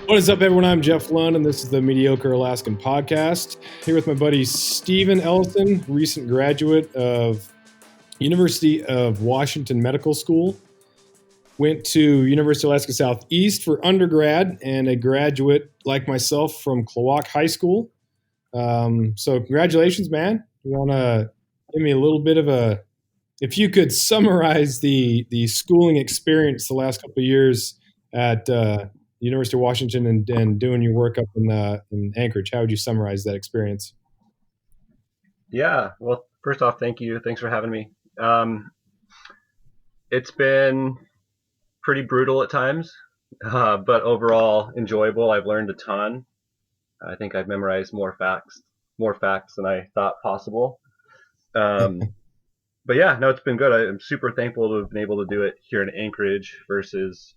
What is up, everyone? I'm Jeff Lund, and this is the Mediocre Alaskan Podcast. Here with my buddy Stephen Ellison, recent graduate of University of Washington Medical School. Went to University of Alaska Southeast for undergrad, and a graduate like myself from Klawock High School. So congratulations, man. You want to give me a little bit of if you could summarize the schooling experience the last couple of years at University of Washington and doing your work up in Anchorage, how would you summarize that experience? Yeah, well, first off, thank you. Thanks for having me. It's been pretty brutal at times, but overall enjoyable. I've learned a ton. I think I've memorized more facts than I thought possible. But yeah, no, it's been good. I'm super thankful to have been able to do it here in Anchorage versus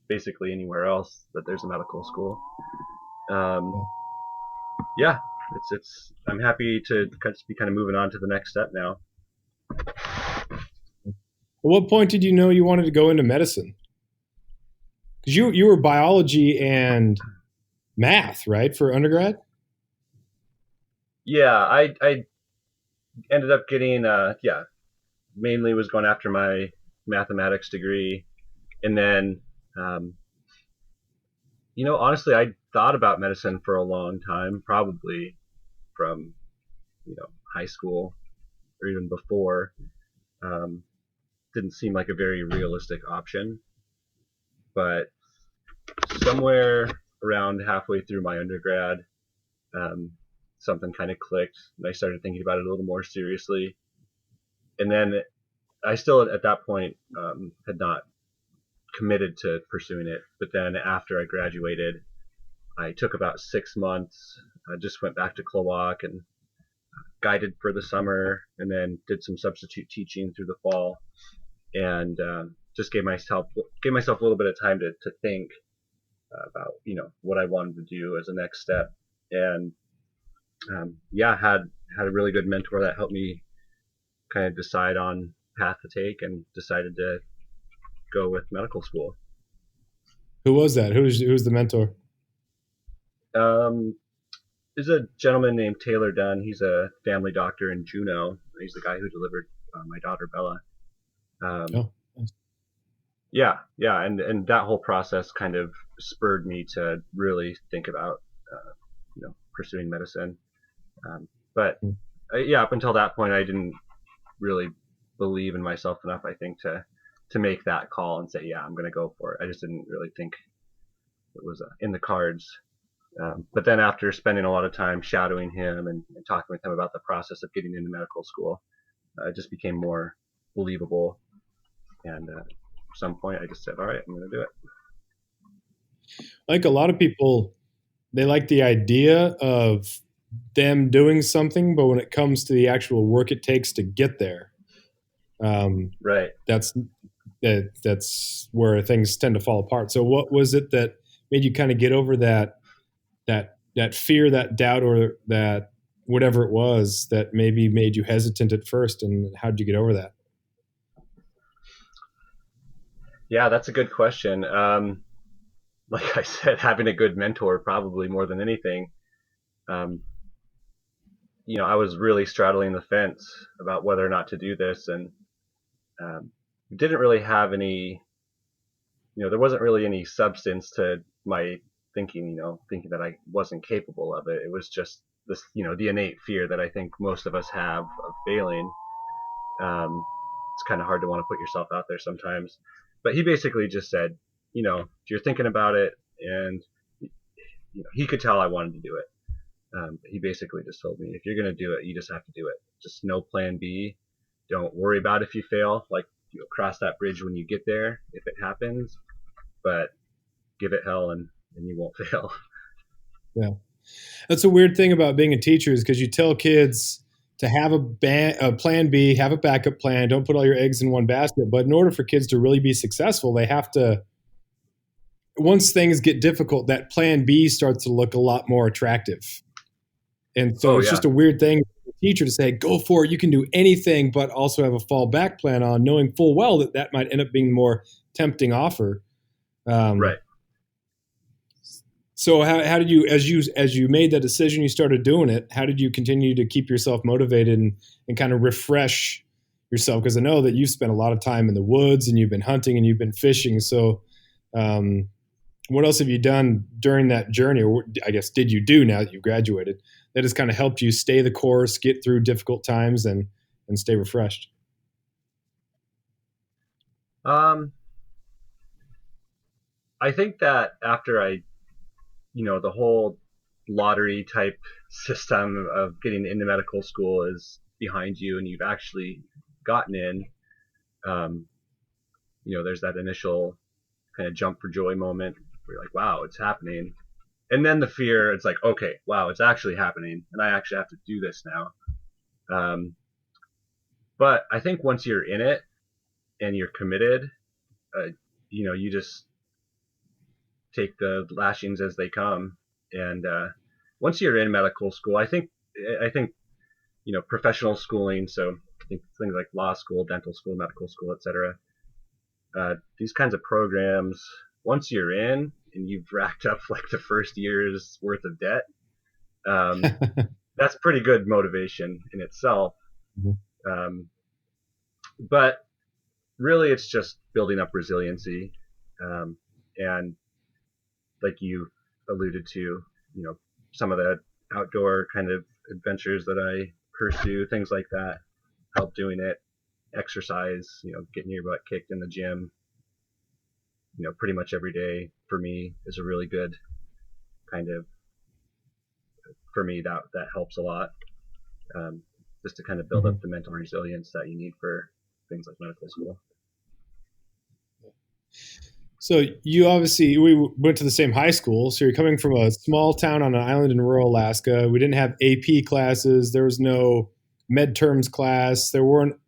basically anywhere else that there's a medical school. Yeah, I'm happy to be kind of moving on to the next step now. At what point did you know you wanted to go into medicine? Because you were biology and math, right, for undergrad? Yeah, I ended up getting mainly was going after my mathematics degree, and then honestly, I thought about medicine for a long time, probably from high school or even before. Didn't seem like a very realistic option, but somewhere around halfway through my undergrad, something kind of clicked, and I started thinking about it a little more seriously. And then I still, at that point, had not committed to pursuing it. But then after I graduated, I took about 6 months. I just went back to Klawock and guided for the summer, and then did some substitute teaching through the fall, and just gave myself a little bit of time to think about what I wanted to do as a next step. And had a really good mentor that helped me kind of decide on path to take, and decided to go with medical school. Who was that? Who's the mentor? There's a gentleman named Taylor Dunn. He's a family doctor in Juneau. He's the guy who delivered my daughter Bella. Nice. Yeah, and that whole process kind of spurred me to really think about pursuing medicine. But up until that point, I didn't really believe in myself enough, I think, to make that call and say, yeah, I'm going to go for it. I just didn't really think it was in the cards. But then after spending a lot of time shadowing him and talking with him about the process of getting into medical school, it just became more believable. And at some point, I just said, all right, I'm going to do it. I think a lot of people, they like the idea of them doing something, but when it comes to the actual work it takes to get there, right, that's where things tend to fall apart. So what was it that made you kind of get over that fear, that doubt, or that whatever it was that maybe made you hesitant at first, and how did you get over that? Yeah, that's a good question. Like I said, having a good mentor, probably more than anything. I was really straddling the fence about whether or not to do this, and didn't really have any, there wasn't really any substance to my thinking that I wasn't capable of it. It was just this, the innate fear that I think most of us have of failing. It's kind of hard to want to put yourself out there sometimes. But he basically just said, if you're thinking about it, and he could tell I wanted to do it. He basically just told me, if you're going to do it, you just have to do it. Just no plan B. Don't worry about if you fail. Like, you'll cross that bridge when you get there, if it happens. But give it hell, and you won't fail. Yeah. That's a weird thing about being a teacher, is because you tell kids to have a plan B, have a backup plan, don't put all your eggs in one basket. But in order for kids to really be successful, they have to, once things get difficult, that plan B starts to look a lot more attractive. And so it's just a weird thing for a teacher to say, go for it, you can do anything, but also have a fallback plan on, knowing full well that might end up being the more tempting offer. Right. So how did you, as you made that decision, you started doing it, how did you continue to keep yourself motivated and kind of refresh yourself? Because I know that you've spent a lot of time in the woods and you've been hunting and you've been fishing. So um, what else have you done during that journey, or I guess did you do now that you graduated, that has kind of helped you stay the course, get through difficult times, and stay refreshed? Um, I think that after the whole lottery type system of getting into medical school is behind you and you've actually gotten in, um, there's that initial kind of jump for joy moment where you're like, wow, it's happening. And then the fear, it's like, okay, wow, it's actually happening. And I actually have to do this now. Um, but I think once you're in it and you're committed, uh, you just take the lashings as they come. And once you're in medical school, I think professional schooling. So I think things like law school, dental school, medical school, etc. These kinds of programs, once you're in and you've racked up like the first year's worth of debt, um, that's pretty good motivation in itself. Um, but really, it's just building up resiliency, and like you alluded to, some of the outdoor kind of adventures that I pursue, things like that, help doing it. Exercise, getting your butt kicked in the gym, pretty much every day for me is a really good kind of, for me, that helps a lot, um, just to kind of build Mhm. up the mental resilience that you need for things like medical school. So you obviously, we went to the same high school. So you're coming from a small town on an island in rural Alaska. We didn't have AP classes. There was no med terms class. There weren't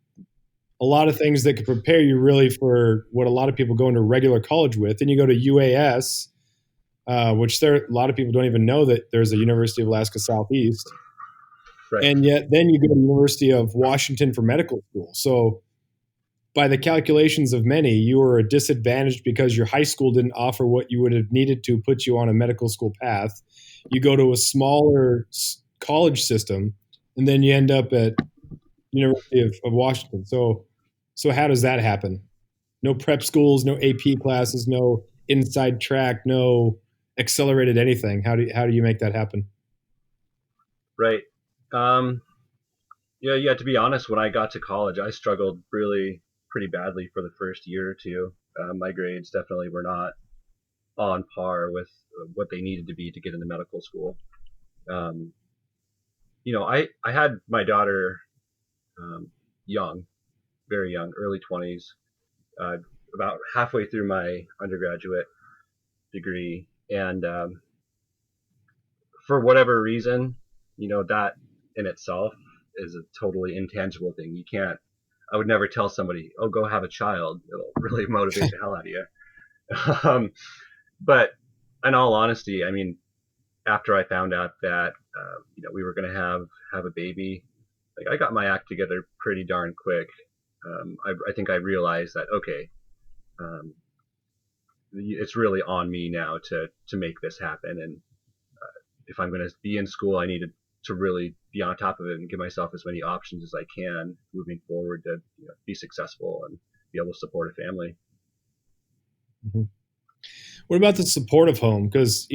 a lot of things that could prepare you really for what a lot of people go into regular college with. Then you go to UAS, which there a lot of people don't even know that there's a University of Alaska Southeast. Right. And yet then you go to the University of Washington for medical school. So by the calculations of many, you were disadvantaged because your high school didn't offer what you would have needed to put you on a medical school path. You go to a smaller college system, and then you end up at University of Washington. So how does that happen? No prep schools, no AP classes, no inside track, no accelerated anything. How do you make that happen? Right. Um, yeah. To be honest, when I got to college, I struggled really pretty badly for the first year or two. My grades definitely were not on par with what they needed to be to get into medical school. Um, I had my daughter, um, young, very young, early 20s, uh, about halfway through my undergraduate degree, and for whatever reason, that in itself is a totally intangible thing. You can't. I would never tell somebody, "Oh, go have a child." It'll really motivate the hell out of you. um, but in all honesty, I mean, after I found out that we were going to have a baby, like I got my act together pretty darn quick. I think I realized that okay, um, it's really on me now to make this happen, and if I'm going to be in school, I need to really be on top of it and give myself as many options as I can moving forward to be successful and be able to support a family. Mhm. What about the supportive home? Because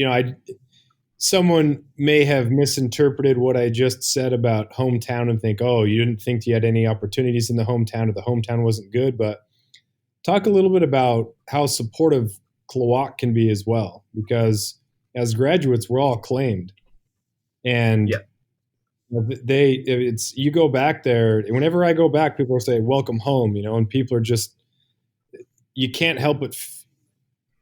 someone may have misinterpreted what I just said about hometown and think, oh, you didn't think you had any opportunities in the hometown or the hometown wasn't good. But talk a little bit about how supportive Klawock can be as well, because as graduates, we're all acclaimed. And Yeah, it's you go back there. Whenever I go back, people say, welcome home, and people are just, you can't help but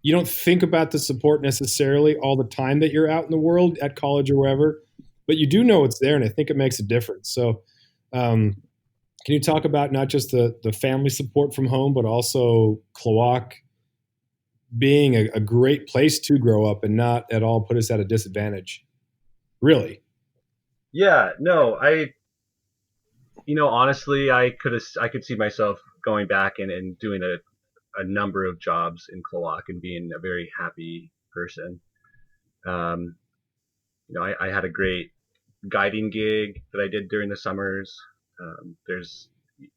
you don't think about the support necessarily all the time that you're out in the world at college or wherever, but you do know it's there, and I think it makes a difference. So, um, can you talk about not just the family support from home, but also Klawock being a great place to grow up and not at all put us at a disadvantage? Really? yeah. No, honestly, I could see myself going back and doing a number of jobs in Klawock and being a very happy person. Um, I had a great guiding gig that I did during the summers. There's,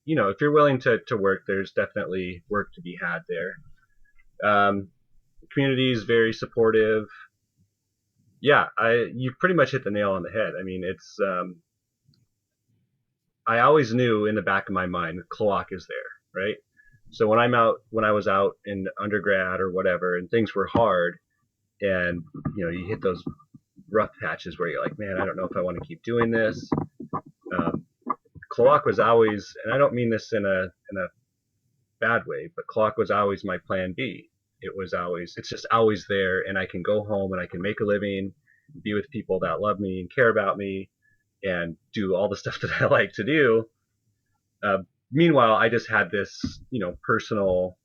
if you're willing to work, there's definitely work to be had there. The community is very supportive. Yeah, you pretty much hit the nail on the head. I mean, it's I always knew in the back of my mind Cloac is there, right? So when I was out in undergrad or whatever, and things were hard, and you hit those rough patches where you're like, man, I don't know if I want to keep doing this. Um, Cloac was always, and I don't mean this in a bad way, but Cloac was always my plan B. It's just always there, and I can go home and I can make a living, be with people that love me and care about me, and do all the stuff that I like to do. Uh, Meanwhile, I just had this, personal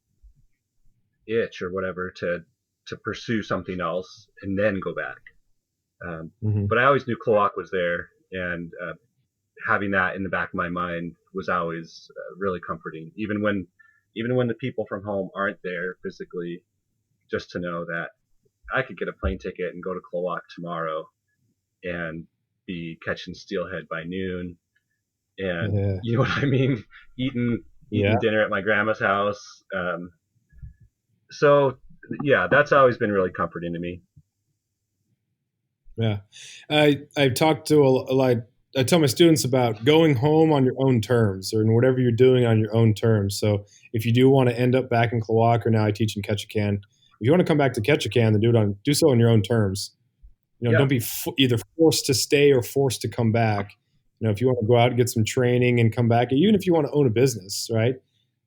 itch or whatever to pursue something else and then go back. Mm-hmm. But I always knew Cloac was there, and having that in the back of my mind was always really comforting, even when the people from home aren't there physically. Just to know that I could get a plane ticket and go to Cloac tomorrow and be catching steelhead by noon, and Yeah. you know what I mean, eating Yeah. dinner at my grandma's house. So yeah, that's always been really comforting to me. Yeah. I've talked to like I tell my students about going home on your own terms or in whatever you're doing on your own terms. So if you do want to end up back in Cloac, or now I teach in Ketchikan, if you want to come back to Ketchikan, then do so on your own terms. Yeah, Don't be either forced to stay or forced to come back. If you want to go out and get some training and come back, even if you want to own a business, right?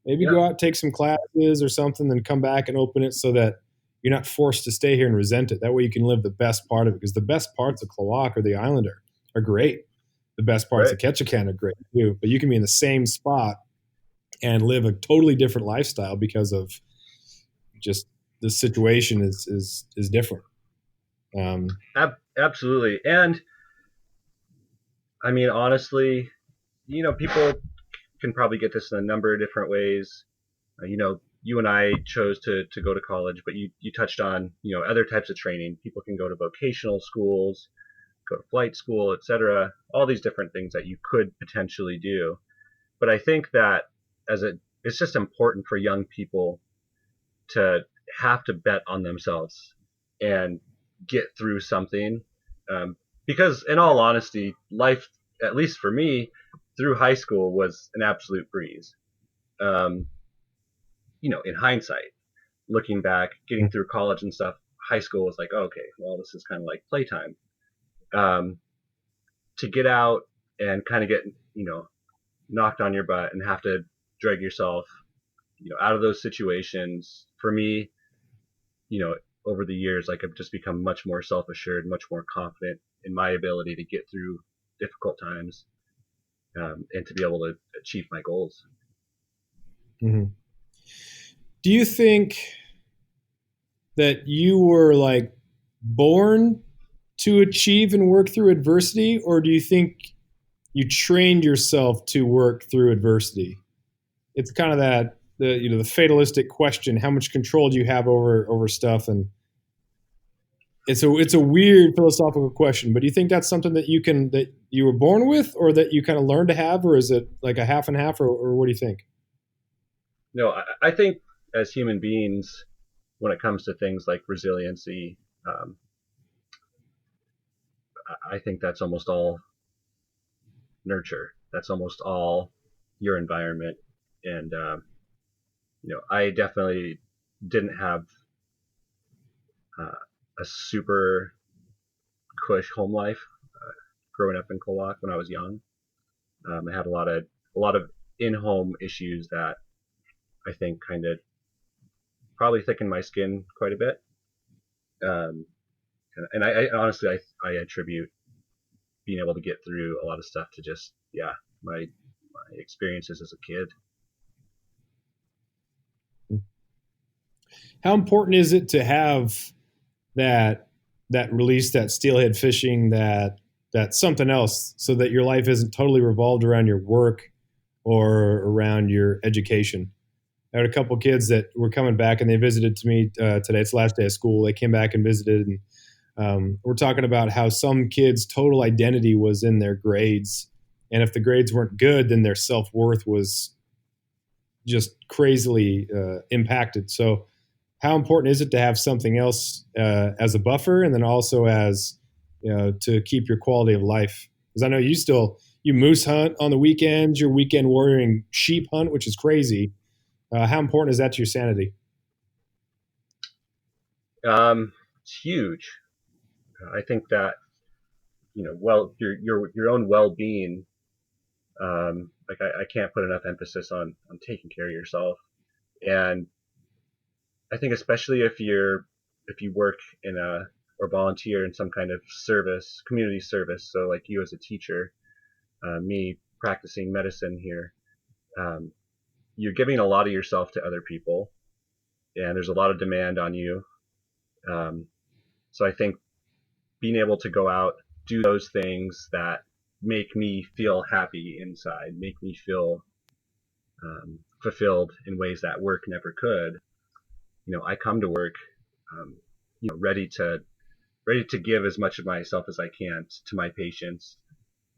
Maybe yeah, go out, take some classes or something, then come back and open it so that you're not forced to stay here and resent it. That way you can live the best part of it, because the best parts of Cloac or the island are great. The best parts right. of Ketchikan are great too. But you can be in the same spot and live a totally different lifestyle because of just the situation is different. Absolutely. And I mean, honestly, people can probably get this in a number of different ways. You and I chose to go to college, but you touched on, other types of training. People can go to vocational schools, go to flight school, etc. All these different things that you could potentially do. But I think that it's just important for young people to have to bet on themselves and get through something. Um, because in all honesty, life, at least for me, through high school was an absolute breeze. Um, in hindsight, looking back, getting through college and stuff, high school was like, oh, okay, well, this is kind of like playtime. Um, to get out and kind of get, knocked on your butt and have to drag yourself, out of those situations. For me, you know, over the years, like I've just become much more self-assured, much more confident in my ability to get through difficult times, and to be able to achieve my goals. Mm-hmm. Do you think that you were like born to achieve and work through adversity, or do you think you trained yourself to work through adversity? It's kind of that the fatalistic question: how much control do you have over stuff? And it's a weird philosophical question. But do you think that's something that you were born with, or that you kind of learned to have, or is it like a half and half, or what do you think? No, I think as human beings, when it comes to things like resiliency, um, I think that's almost all nurture. That's almost all your environment. And I definitely didn't have uh, a super cush home life growing up in Coloc when I was young. I had a lot of in-home issues that I think kind of probably thickened my skin quite a bit. Um, and I honestly I attribute being able to get through a lot of stuff to just my experiences as a kid. How important is it to have that release, that steelhead fishing, that something else, so that your life isn't totally revolved around your work or around your education? I had a couple kids that were coming back and they visited to me today. It's the last day of school. They came back and visited, and We're talking about how some kids' total identity was in their grades. And if the grades weren't good, then their self-worth was just crazily impacted. So how important is it to have something else as a buffer, and then also as to keep your quality of life? Because I know you moose hunt on the weekends, you're weekend warrioring sheep hunt, which is crazy. How important is that to your sanity? It's huge. I think that your own well-being. Like I can't put enough emphasis on taking care of yourself, and I think especially if you work in a or volunteer in some kind of service, community service. So like you as a teacher, me practicing medicine here, um, you're giving a lot of yourself to other people, and there's a lot of demand on you. Um, so I think being able to go out, do those things that make me feel happy inside, make me feel fulfilled in ways that work never could. I come to work, um, ready to give as much of myself as I can to my patients,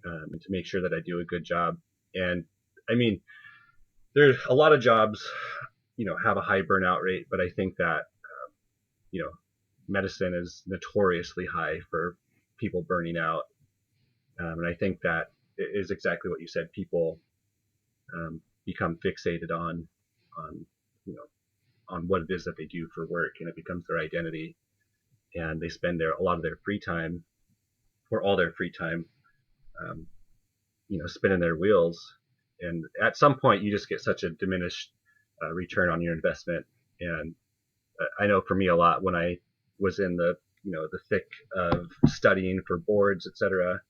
and to make sure that I do a good job. And I mean, there's a lot of jobs, have a high burnout rate, but I think that you know, medicine is notoriously high for people burning out, and I think that is exactly what you said. People become fixated on you know on what it is that they do for work, and it becomes their identity, and they spend a lot of their free time, or all their free time, um, spinning their wheels. And at some point, you just get such a diminished return on your investment. And I know for me a lot when I was in the thick of studying for boards, etc.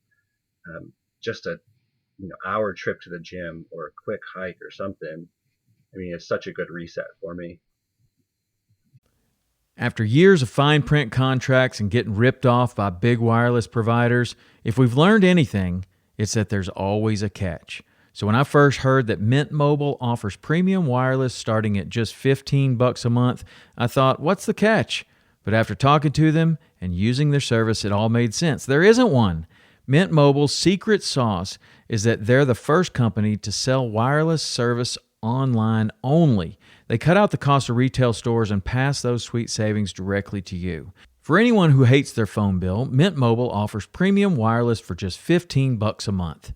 Just a hour trip to the gym or a quick hike or something. I mean, it's such a good reset for me. After years of fine print contracts and getting ripped off by big wireless providers, if we've learned anything, it's that there's always a catch. So when I first heard that Mint Mobile offers premium wireless starting at just $15 a month, I thought, what's the catch? But after talking to them and using their service, it all made sense. There isn't one. Mint Mobile's secret sauce is that they're the first company to sell wireless service online only. They cut out the cost of retail stores and pass those sweet savings directly to you. For anyone who hates their phone bill, Mint Mobile offers premium wireless for just $15 a month.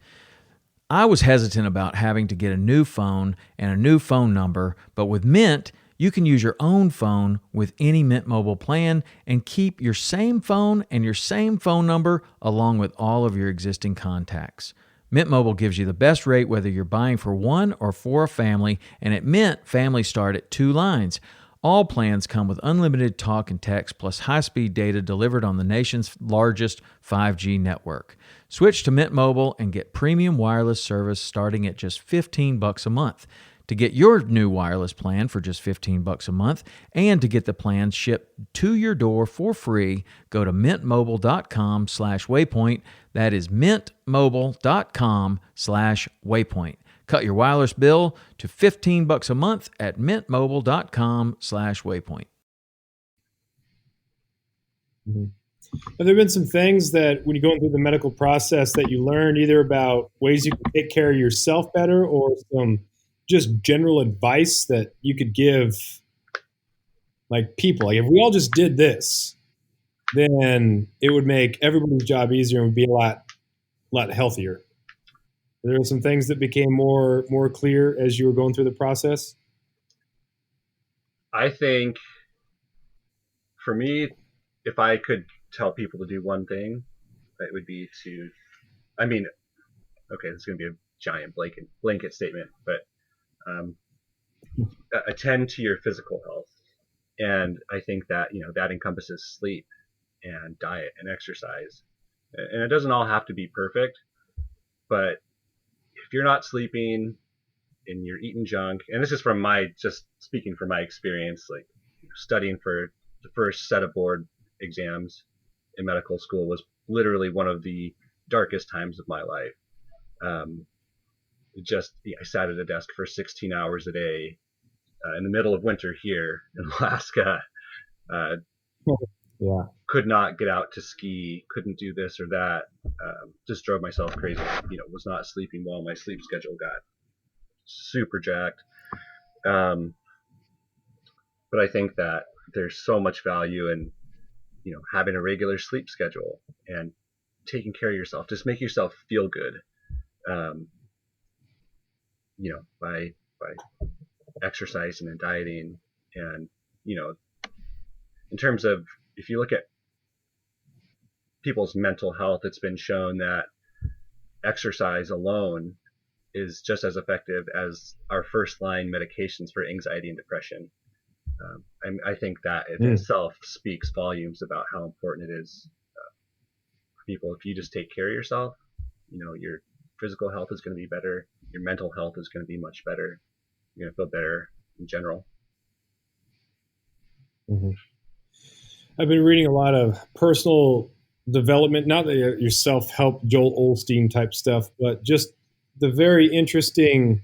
I was hesitant about having to get a new phone and a new phone number, but with Mint, you can use your own phone with any Mint Mobile plan and keep your same phone and your same phone number along with all of your existing contacts. Mint Mobile gives you the best rate whether you're buying for one or for a family, and at Mint, families start at 2 lines. All plans come with unlimited talk and text plus high-speed data delivered on the nation's largest 5G network. Switch to Mint Mobile and get premium wireless service starting at just $15 a month. To get your new wireless plan for just $15 a month and to get the plan shipped to your door for free, go to mintmobile.com/waypoint. That is mintmobile.com/waypoint. Cut your wireless bill to $15 a month at mintmobile.com/waypoint. Mm-hmm. Have there been some things that when you're going through the medical process that you learned either about ways you can take care of yourself better or some just general advice that you could give like people? Like if we all just did this, then it would make everybody's job easier and would be a lot healthier. There were some things that became more clear as you were going through the process. I think for me, if I could tell people to do one thing, it would be to, I mean, okay, this is going to be a giant blanket statement, but um, attend to your physical health. And I think that, that encompasses sleep and diet and exercise. And it doesn't all have to be perfect, but if you're not sleeping and you're eating junk, and this is from just speaking from my experience, like studying for the first set of board exams in medical school was literally one of the darkest times of my life. I sat at a desk for 16 hours a day in the middle of winter here in Alaska. Yeah. Could not get out to ski, couldn't do this or that, just drove myself crazy. Was not sleeping well. My sleep schedule got super jacked. But I think that there's so much value in, having a regular sleep schedule and taking care of yourself. Just make yourself feel good, um, by exercising and dieting. And, in terms of, if you look at people's mental health, it's been shown that exercise alone is just as effective as our first line medications for anxiety and depression. I think that in itself speaks volumes about how important it is for people. If you just take care of yourself, your physical health is going to be better. Your mental health is going to be much better. You're going to feel better in general. Mm-hmm. I've been reading a lot of personal development, not your self-help Joel Osteen type stuff, but just the very interesting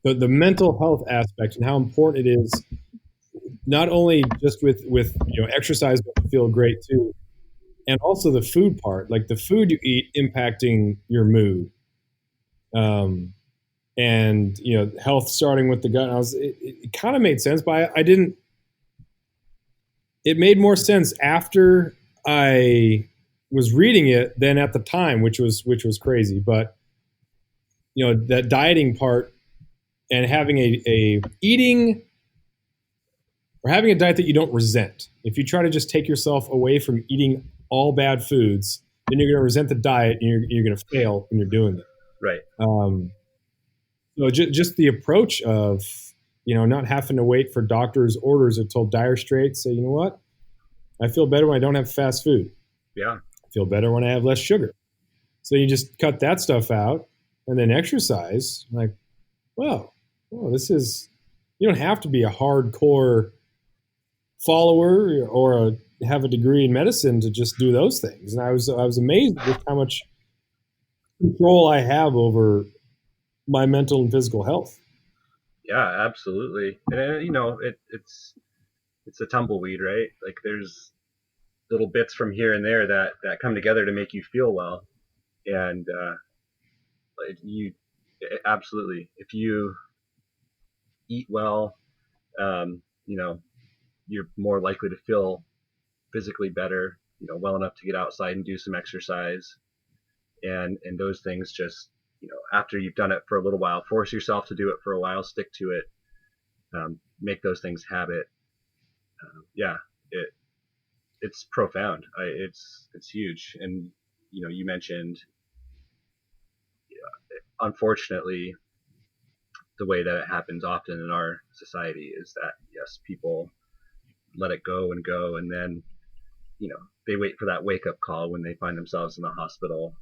the mental health aspect and how important it is, not only just with exercise, but to feel great too, and also the food part, like the food you eat impacting your mood, and health starting with the gut. It kind of made sense, but I didn't. It made more sense after I was reading it than at the time, which was crazy. But that dieting part and having a eating or having a diet that you don't resent. If you try to just take yourself away from eating all bad foods, then you're going to resent the diet and you're going to fail when you're doing it. Right. So just the approach of, not having to wait for doctors' orders until dire straits. Say, you know what? I feel better when I don't have fast food. Yeah. I feel better when I have less sugar. So you just cut that stuff out and then exercise. Like, well, this is, you don't have to be a hardcore follower or have a degree in medicine to just do those things. And I was amazed at just how much control I have over my mental and physical health. Yeah, absolutely. And it's a tumbleweed, right? Like there's little bits from here and there that come together to make you feel well. And you absolutely, if you eat well, you're more likely to feel physically better, well enough to get outside and do some exercise. And those things just, after you've done it for a little while, force yourself to do it for a while, stick to it, make those things habit. Yeah, it's profound. It's huge. And, you mentioned, unfortunately, the way that it happens often in our society is that, yes, people let it go, and then, they wait for that wake up call when they find themselves in the hospital,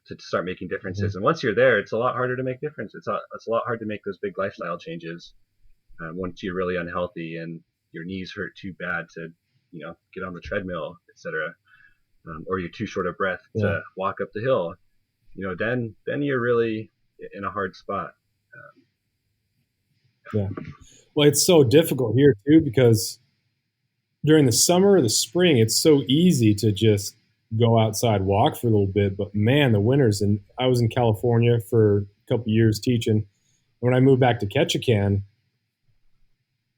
to start making differences. Mm-hmm. And once you're there, it's a lot harder to make difference. It's a lot hard to make those big lifestyle changes once you're really unhealthy and your knees hurt too bad to, get on the treadmill, etc., or you're too short of breath to walk up the hill. Then you're really in a hard spot. Yeah. Well, it's so difficult here too, because during the summer or the spring, it's so easy to just go outside, walk for a little bit. But man, the winters, and I was in California for a couple of years teaching. When I moved back to Ketchikan,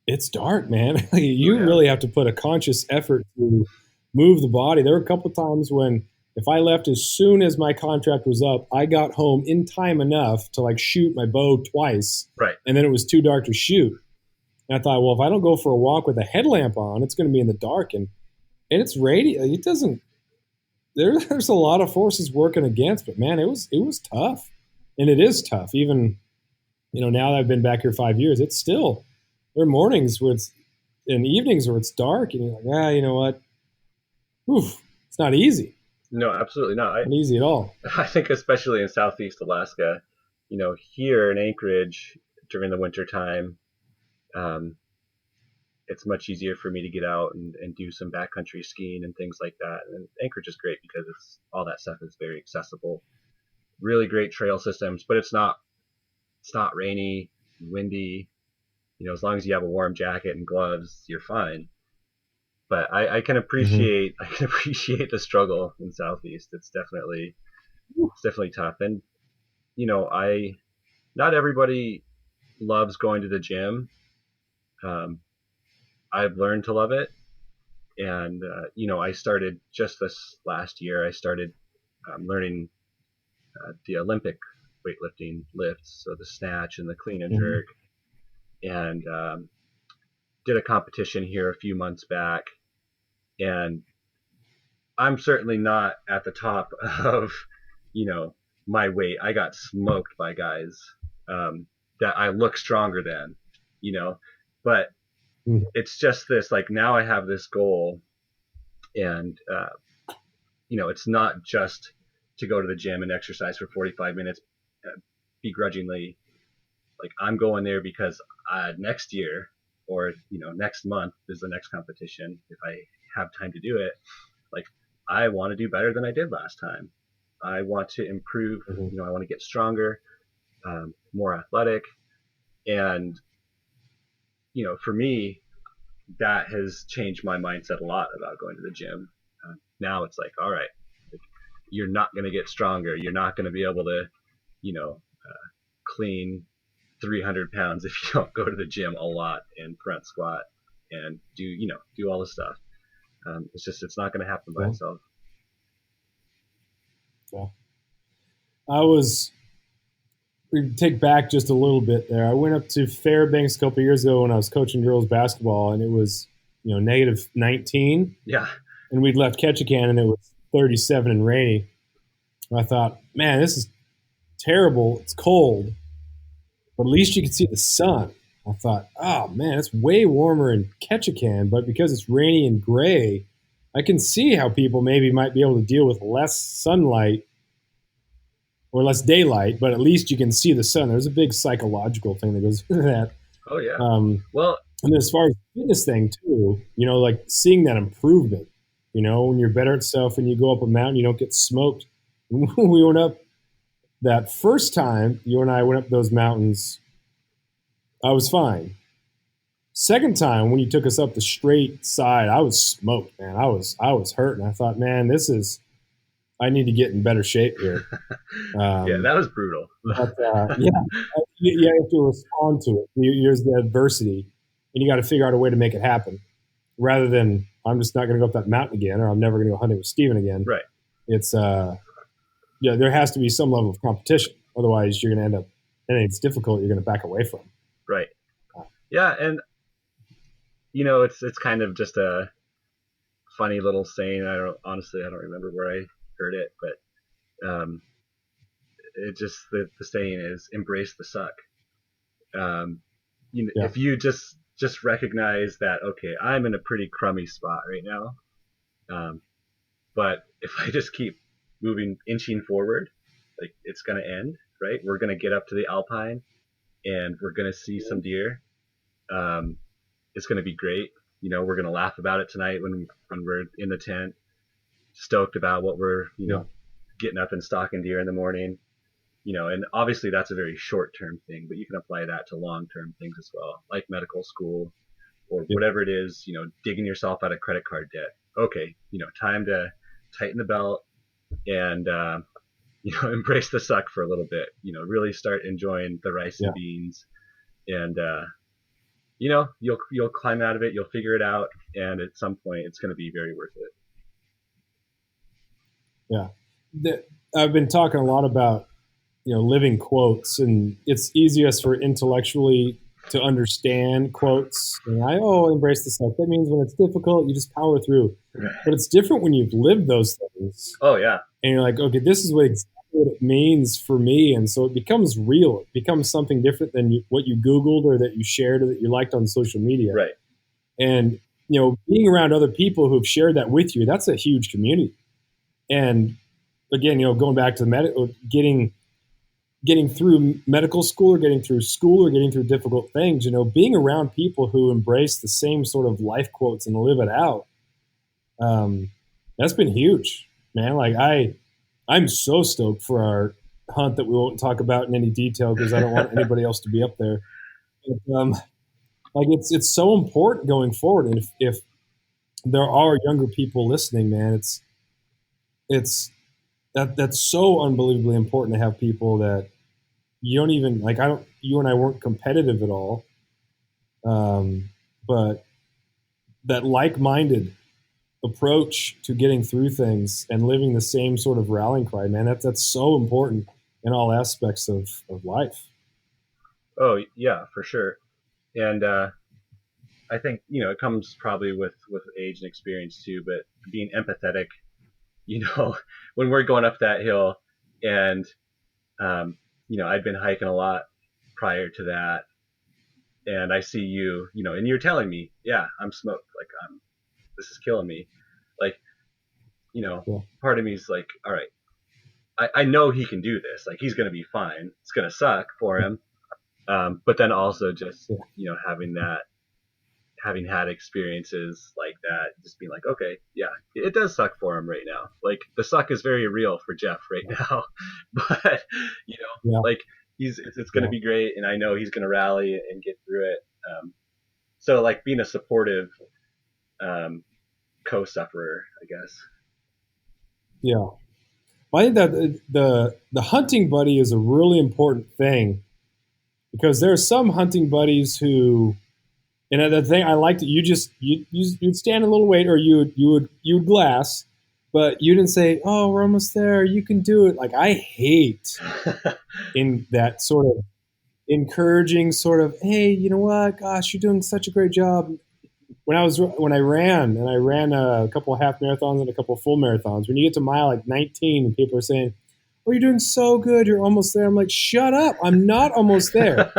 it's dark, man. You really have to put a conscious effort to move the body. There were a couple of times when, if I left as soon as my contract was up, I got home in time enough to like shoot my bow twice. Right. And then it was too dark to shoot. And I thought, well, if I don't go for a walk with a headlamp on, it's going to be in the dark. And it's radio. It doesn't, there's a lot of forces working against, but man, it was tough. And it is tough. Even, now that I've been back here 5 years, it's still, there are mornings where and evenings where it's dark and you're like, you know what? Oof, it's not easy. No, absolutely not. Not easy at all. I think especially in Southeast Alaska, here in Anchorage during the winter time, it's much easier for me to get out and do some backcountry skiing and things like that. And Anchorage is great because all that stuff is very accessible. Really great trail systems, but it's not rainy, windy. As long as you have a warm jacket and gloves, you're fine. But I can Mm-hmm. appreciate I can appreciate the struggle in Southeast. It's definitely tough. And I not everybody loves going to the gym. Um, I've learned to love it, and I started just this last year. I started learning the Olympic weightlifting lifts, so the snatch and the clean and Mm-hmm. jerk, and did a competition here a few months back, and I'm certainly not at the top of my weight. I got smoked by guys that I look stronger than, you know, but Mm-hmm. it's just this, like, now I have this goal, and it's not just to go to the gym and exercise for 45 minutes begrudgingly. Like, I'm going there because next year, or next month is the next competition, if I have time to do it. Like, I want to do better than I did last time. I want to improve. Mm-hmm. I want to get stronger, more athletic, and for me, that has changed my mindset a lot about going to the gym. Now it's like, all right, like, you're not going to get stronger. You're not going to be able to, clean 300 pounds if you don't go to the gym a lot and front squat and do all this stuff. It's not going to happen by Yeah. itself. Yeah. I was, we take back just a little bit there. I went up to Fairbanks a couple of years ago when I was coaching girls basketball, and it was, negative 19, Yeah. and we'd left Ketchikan, and it was 37 and rainy. And I thought, man, this is terrible. It's cold, but at least you can see the sun. I thought, oh man, it's way warmer in Ketchikan, but because it's rainy and gray, I can see how people maybe might be able to deal with less sunlight or less daylight, but at least you can see the sun. There's a big psychological thing that goes into that. Oh yeah. Um, Well, and as far as the fitness thing too, like seeing that improvement, when you're better at stuff and you go up a mountain, you don't get smoked. We went up that first time, you and I went up those mountains, I was fine. Second time when you took us up the straight side, I was smoked, man. I was hurting. I thought, man, I need to get in better shape here. yeah, that was brutal. But yeah, you have to respond to it. There's the adversity, and you got to figure out a way to make it happen, rather than I'm just not going to go up that mountain again, or I'm never going to go hunting with Stephen again. Right. It's there has to be some level of competition. Otherwise, you're going to end up, and it's difficult. You're going to back away from. Right. Yeah, and it's kind of just a funny little saying. I don't remember where I heard it, but it just the saying is embrace the suck. Yeah. If you just recognize that, okay, I'm in a pretty crummy spot right now, but if I just keep inching forward, like, it's gonna end, right? We're gonna get up to the Alpine, and we're gonna see some deer. It's gonna be great. We're gonna laugh about it tonight when we're in the tent, stoked about what we're getting up and stalking deer in the morning. And obviously that's a very short-term thing, but you can apply that to long-term things as well, like medical school or whatever it is, digging yourself out of credit card debt. Okay, time to tighten the belt and, embrace the suck for a little bit, really start enjoying the rice and beans, and, you'll climb out of it, you'll figure it out, and at some point it's going to be very worth it. Yeah. I've been talking a lot about, living quotes, and it's easiest for intellectually to understand quotes. And embrace the suck. That means when it's difficult, you just power through. But it's different when you've lived those things. Oh yeah. And you're like, okay, this is exactly what it means for me. And so it becomes real. It becomes something different than what you Googled or that you shared or that you liked on social media. Right. And, being around other people who've shared that with you, that's a huge community. And again, going back to the getting through medical school or getting through school or getting through difficult things, being around people who embrace the same sort of life quotes and live it out, that's been huge, man. Like I'm so stoked for our hunt that we won't talk about in any detail because I don't want anybody else to be up there. But, like it's so important going forward. And if there are younger people listening, man, it's that's so unbelievably important to have people that you don't even like. I don't. You and I weren't competitive at all, but that like-minded approach to getting through things and living the same sort of rallying cry, man, that's so important in all aspects of life. Oh yeah, for sure. And I think it comes probably with age and experience too, but being empathetic. When we're going up that hill, and I'd been hiking a lot prior to that, and I see and you're telling me, yeah, I'm smoked, like this is killing me, like Yeah. part of me is like, all right, I know he can do this, like he's gonna be fine. It's gonna suck for him, but then also just Yeah. having had experiences like that, just being like, okay, yeah, it does suck for him right now. Like the suck is very real for Jeff right now, but Yeah. like it's going to Yeah. be great, and I know he's going to rally and get through it. So like being a supportive um, co-sufferer, I guess. Yeah. Well, I think that the hunting buddy is a really important thing because there are some hunting buddies who, and the thing I liked, you'd stand a little wait, or you would glass, but you didn't say, "Oh, we're almost there. You can do it." Like I hate in that sort of encouraging sort of, "Hey, you know what? Gosh, you're doing such a great job." When I ran, and I ran a couple of half marathons and a couple of full marathons, when you get to mile like 19 and people are saying, "Oh, you're doing so good, you're almost there," I'm like, "Shut up, I'm not almost there.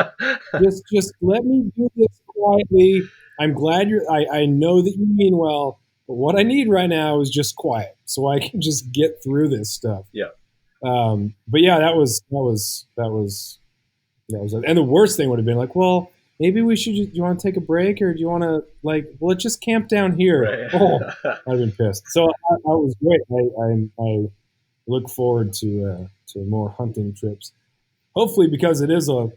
Just let me do this quietly. I'm glad I know that you mean well, but what I need right now is just quiet so I can just get through this stuff." Yeah. But yeah, that was, and the worst thing would have been like, "Well, maybe we should. Do you want to take a break, or do you want to like? Well, let's just camp down here." Right. Oh, I'd have been pissed. So I was great. I look forward to more hunting trips. Hopefully, because it is a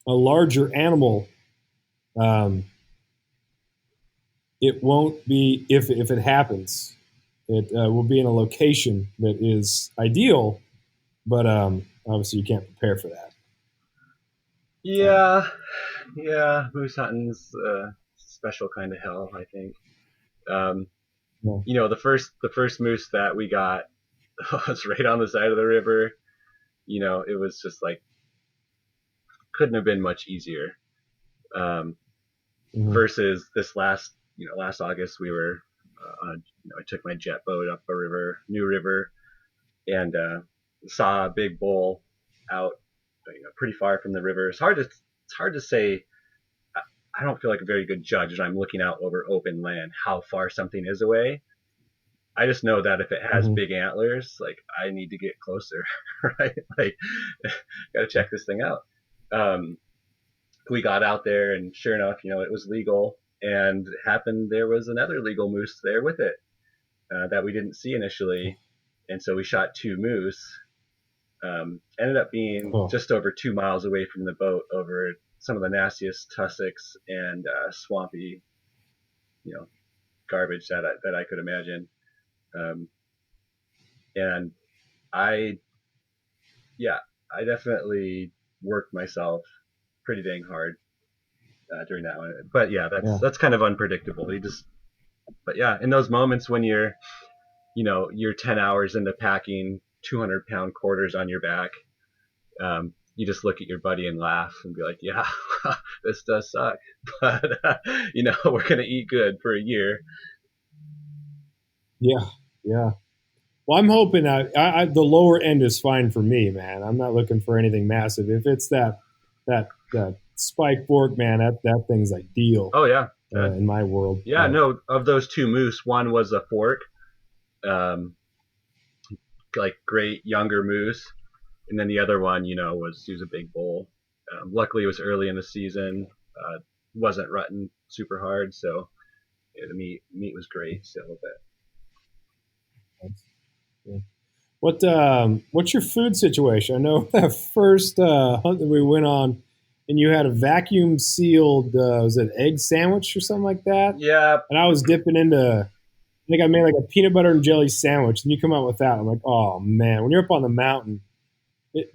larger animal, um, it won't be if it happens. It will be in a location that is ideal, but obviously you can't prepare for that. Yeah, yeah. Moose hunting's a special kind of hell, I think. Um, Yeah. the first moose that we got was right on the side of the river. It was just like couldn't have been much easier. Um, Mhm. versus this last August, we were I took my jet boat up a river, New River, and saw a big bull out pretty far from the river. It's hard to say. I don't feel like a very good judge as I'm looking out over open land how far something is away. I just know that if it has Mhm. big antlers, like I need to get closer, right? Like, gotta check this thing out. Um, we got out there, and sure enough, it was legal, and it happened there was another legal moose there with it that we didn't see initially, and so we shot two moose. Ended up being Oh, just over 2 miles away from the boat over some of the nastiest tussocks and swampy, you know, garbage that I could imagine. Um, and I, yeah, I definitely worked myself pretty dang hard during that one. But yeah, that's yeah. that's kind of unpredictable. But yeah, in those moments when you're 10 hours into packing 200-pound quarters on your back, you just look at your buddy and laugh and be like, yeah, this does suck, but we're gonna eat good for a year. Yeah. Yeah. Well, I'm hoping the lower end is fine for me, man. I'm not looking for anything massive. If it's that spike fork, man, that thing's ideal Oh yeah, in my world. yeah. No, of those two moose, one was a fork, um, like great younger moose, and then the other one, was he was a big bull. Luckily, it was early in the season. Wasn't rutting super hard, so the meat was great still. But Yeah. What's your food situation? I know that first hunt that we went on, and you had a vacuum sealed, was it egg sandwich or something like that? Yeah. And I was dipping into, I think I made like a peanut butter and jelly sandwich, and you come out with that. I'm like, oh man, when you're up on the mountain,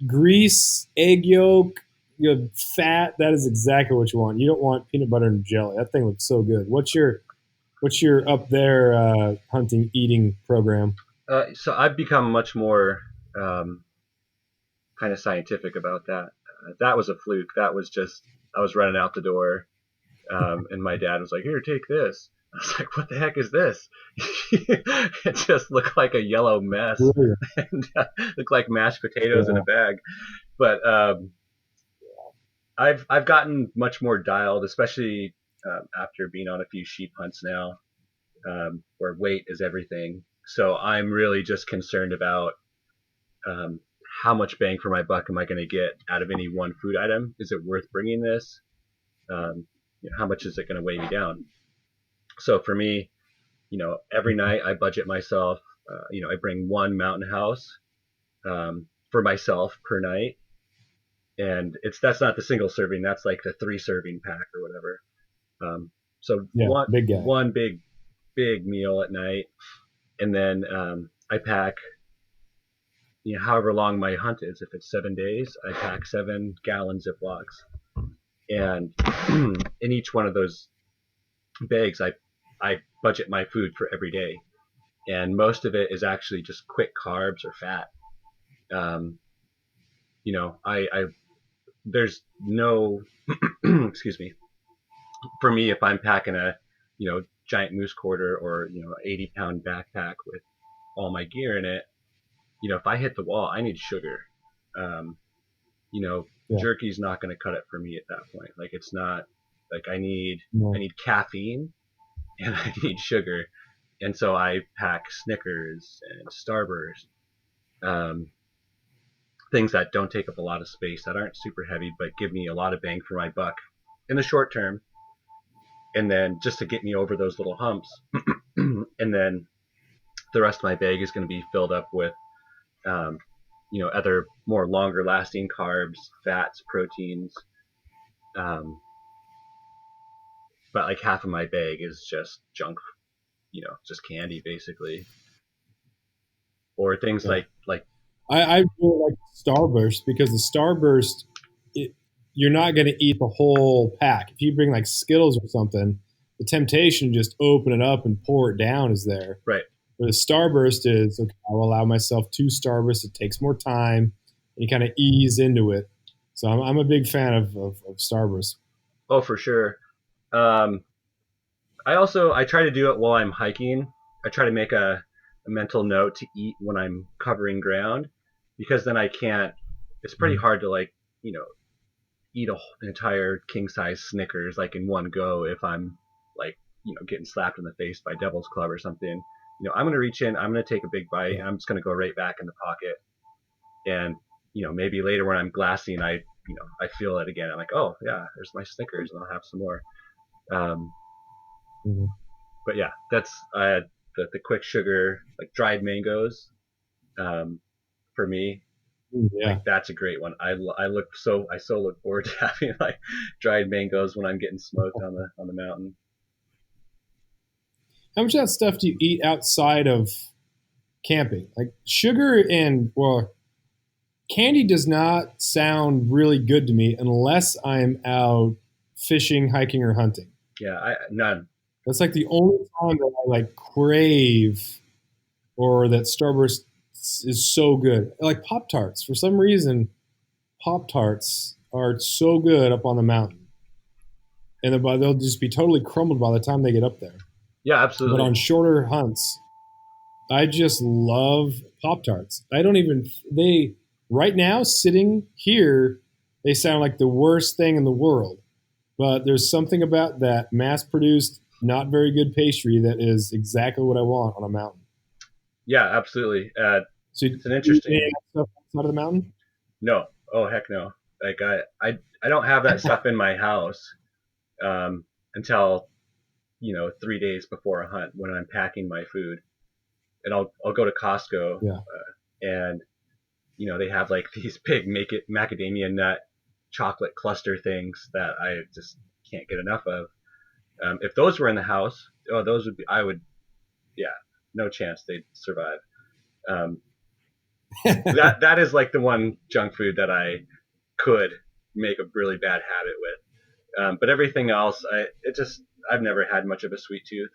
grease, egg yolk, you know, fat. That is exactly what you want. You don't want peanut butter and jelly. That thing looks so good. What's your up there hunting eating program? So I've become much more kind of scientific about that. That was a fluke. That was just I was running out the door, and my dad was like, "Here, take this." I was like, "What the heck is this?" It just looked like a yellow mess Really? and looked like mashed potatoes in Yeah. a bag. But I've gotten much more dialed, especially after being on a few sheep hunts now, where weight is everything. So I'm really just concerned about um, how much bang for my buck am I going to get out of any one food item? Is it worth bringing this? How much is it going to weigh me down? So for me, every night I budget myself. I bring one mountain house for myself per night, and that's not the single serving. That's like the 3 serving pack or whatever. So Yeah, big guy. one big meal at night, and then I pack however long my hunt is. If it's 7 days, I pack 7-gallon Ziplocs, and in each one of those bags, I budget my food for every day, and most of it is actually just quick carbs or fat. Um, I there's no excuse me, for me if I'm packing a giant moose quarter or 80-pound backpack with all my gear in it, if I hit the wall, I need sugar. Um, Yeah. Jerky's not going to cut it for me at that point. Like it's not like I need No. caffeine and I need sugar, and so I pack Snickers and Starburst, um, things that don't take up a lot of space, that aren't super heavy, but give me a lot of bang for my buck in the short term, and then just to get me over those little humps, and then the rest of my bag is going to be filled up with um, other more longer lasting carbs, fats, proteins. Um, but like half of my bag is just junk, just candy basically, or things Yeah. like I really like Starburst because the Starburst, it, you're not going to eat the whole pack. If you bring like Skittles or something, the temptation to just open it up and pour it down is there. right. Where the Starburst is, okay, I'll allow myself 2 Starbursts. It takes more time, and you kind of ease into it. So I'm a big fan of Starburst. Oh, for sure. Um, I try to do it while I'm hiking. I try to make a mental note to eat when I'm covering ground, because then I can't. It's pretty hard to eat an entire king size Snickers like in one go if I'm like getting slapped in the face by Devil's Club or something. I'm gonna reach in, I'm gonna take a big bite, Yeah. and I'm just gonna go right back in the pocket. And maybe later when I'm glassing, I feel it again. I'm like, oh yeah, there's my Snickers, and I'll have some more. Um, Mhm. but yeah, that's the quick sugar, like dried mangoes. Um, for me, Yeah. like that's a great one. I so look forward to having like dried mangoes when I'm getting smoked on the mountain. How much of that stuff do you eat outside of camping? Like sugar and, well, candy does not sound really good to me unless I'm out fishing, hiking, or hunting. Yeah, none. That's like the only time that I like crave or that Starburst is so good. Like Pop Tarts. For some reason, Pop Tarts are so good up on the mountain. And they'll just be totally crumbled by the time they get up there. Yeah, But absolutely. on shorter hunts, I just love Pop Tarts. I don't even, they, right now, sitting here, they sound like the worst thing in the world. But there's something about that mass produced, not very good pastry that is exactly what I want on a mountain. Yeah, absolutely. So, do It's an you eat any interesting. of that stuff outside of the mountain? No. Oh heck no. Like I don't have that stuff in my house um, until 3 days before a hunt when I'm packing my food, and I'll go to Costco, Yeah. and they have like these big make it macadamia nut chocolate cluster things that I just can't get enough of. If those were in the house, those would be, no chance they'd survive. That is like the one junk food that I could make a really bad habit with. But everything else, I've never had much of a sweet tooth.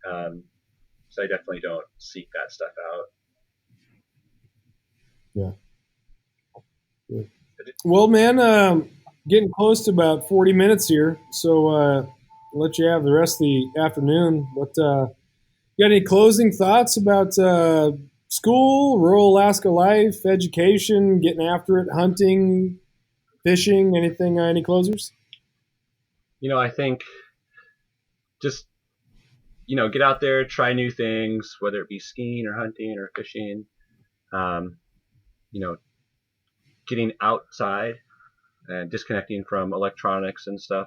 So I definitely don't seek that stuff out. Yeah. Good. Well, man, getting close to about 40 minutes here, so I'll let you have the rest of the afternoon. But you got any closing thoughts about school, rural Alaska life, education, getting after it, hunting, fishing, anything? Any closers? I think just get out there, try new things, whether it be skiing or hunting or fishing. Getting outside and disconnecting from electronics and stuff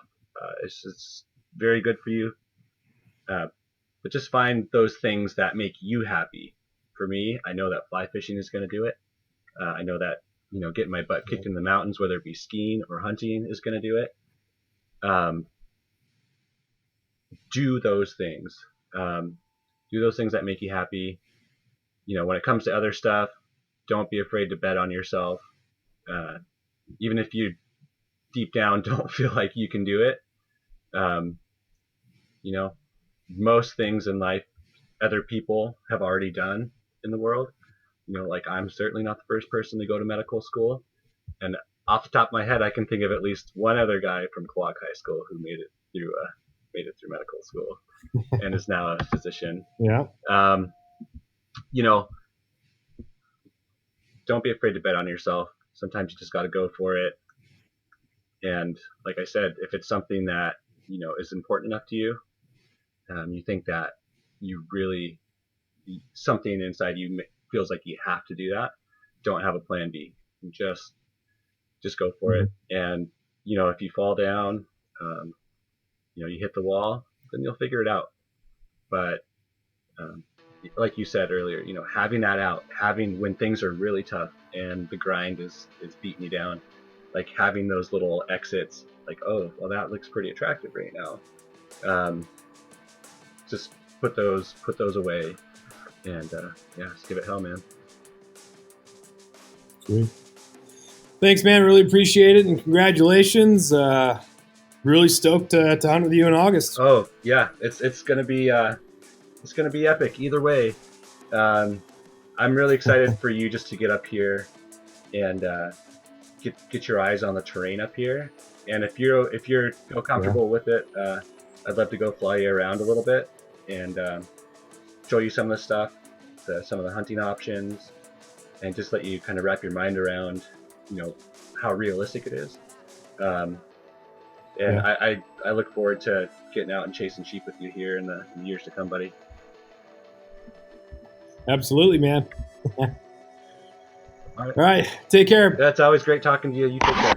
is very good for you. But just find those things that make you happy. For me, I know that fly fishing is going to do it. I know that getting my butt kicked in the mountains, whether it be skiing or hunting, is going to do it. Do those things. Do those things that make you happy. When it comes to other stuff, don't be afraid to bet on yourself. Even if you deep down don't feel like you can do it. Most things in life other people have already done in the world. Like I'm certainly not the first person to go to medical school. And off the top of my head, I can think of at least one other guy from Quag High School who made it through medical school and is now a physician. Yeah. Don't be afraid to bet on yourself. Sometimes you just got to go for it. And like I said, if it's something that, is important enough to you, you think that something inside you feels like you have to do that, don't have a plan B. Just go for it. And, if you fall down, you hit the wall, then you'll figure it out. But like you said earlier, having that out, having when things are really tough and the grind is beating you down, like having those little exits, like, oh, well, that looks pretty attractive right now. Just put those away and just give it hell, man. Sweet. Thanks, man. Really appreciate it, and congratulations. Really stoked to hunt with you in August. Oh yeah, it's gonna be epic either way. I'm really excited for you just to get up here and get your eyes on the terrain up here. And if you feel comfortable with it, I'd love to go fly you around a little bit and show you some of the stuff, some of the hunting options, and just let you kind of wrap your mind around, how realistic it is. I look forward to getting out and chasing sheep with you here in the years to come, buddy. Absolutely, man. All right. Take care. That's always great talking to you. You take care.